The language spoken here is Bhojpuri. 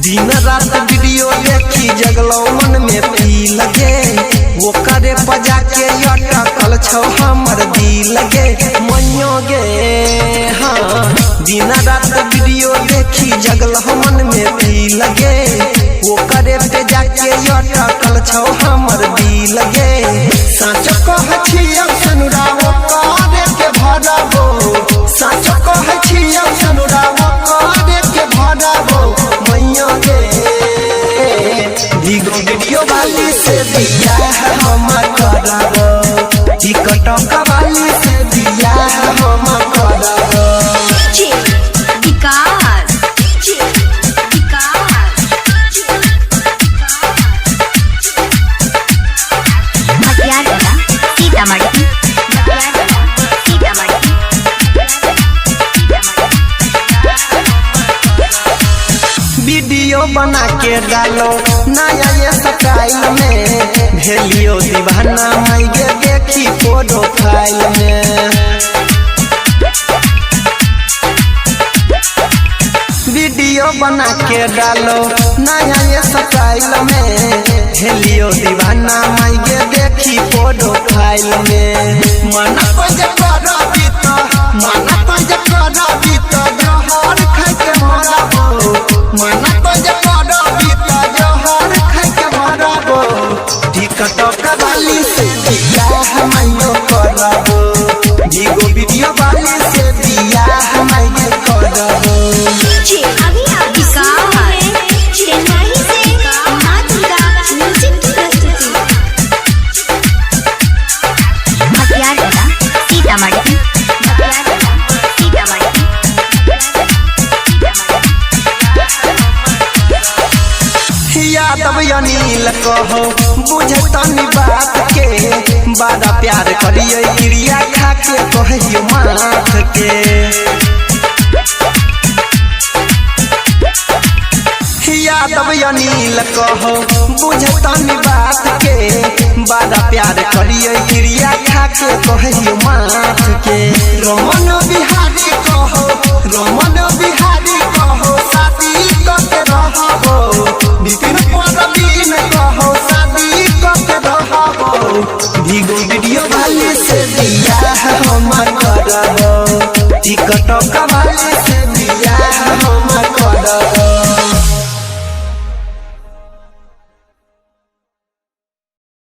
दिन रात वीडियो देखी जगलो मन में पी लगे वो करे बजा के अटकल छौ हमर दिल लगे मइयो गे। हाँ दिन रात वीडियो देखी जगलो मन में पी लगे वो करे बजा के अटकल छौ हमर दिल लगे। सच कह छियौ सनुराओ करे के भरबो सच कह छियौ सनुराओ करे के भरबो मइयो गे। भीगो वीडियो वाली से दिया हम करबो टिकटॉक वाली से दिया हम करबो। वीडियो बना के डालो नया ये स्टाइल में भेलियो दीवाना मई गे देखी प्रोफाइल में। वीडियो बना के डालो नया ये स्टाइल में भेलियो दीवाना मई गे देखी प्रोफाइल में। मना पंज करबी तो मना पंज करबी तो जोहर खाइ के मरबो मना पंज करबी तो जोहर खाइ के मरबो टिकटॉक वाली से दिया हमयो करबो भीगो वीडियो वाली से दिया हमयो करबो। यादव अनिल कहो बुझे तनी बात के बड़ा प्यार करिए क्रिया खा के कहियो माथ के। यादव अनिल कहो बुझे तनी बात के बड़ा प्यार करिए क्रिया खा के कहियो माथ के। रमन बिहारी कहो रमन बिहारी कहो शादी करके रहबो विपिन परवीन कहो शादी करके रहबो भीगो वीडियो वाली से दिया हम करबो टिकटॉक वाली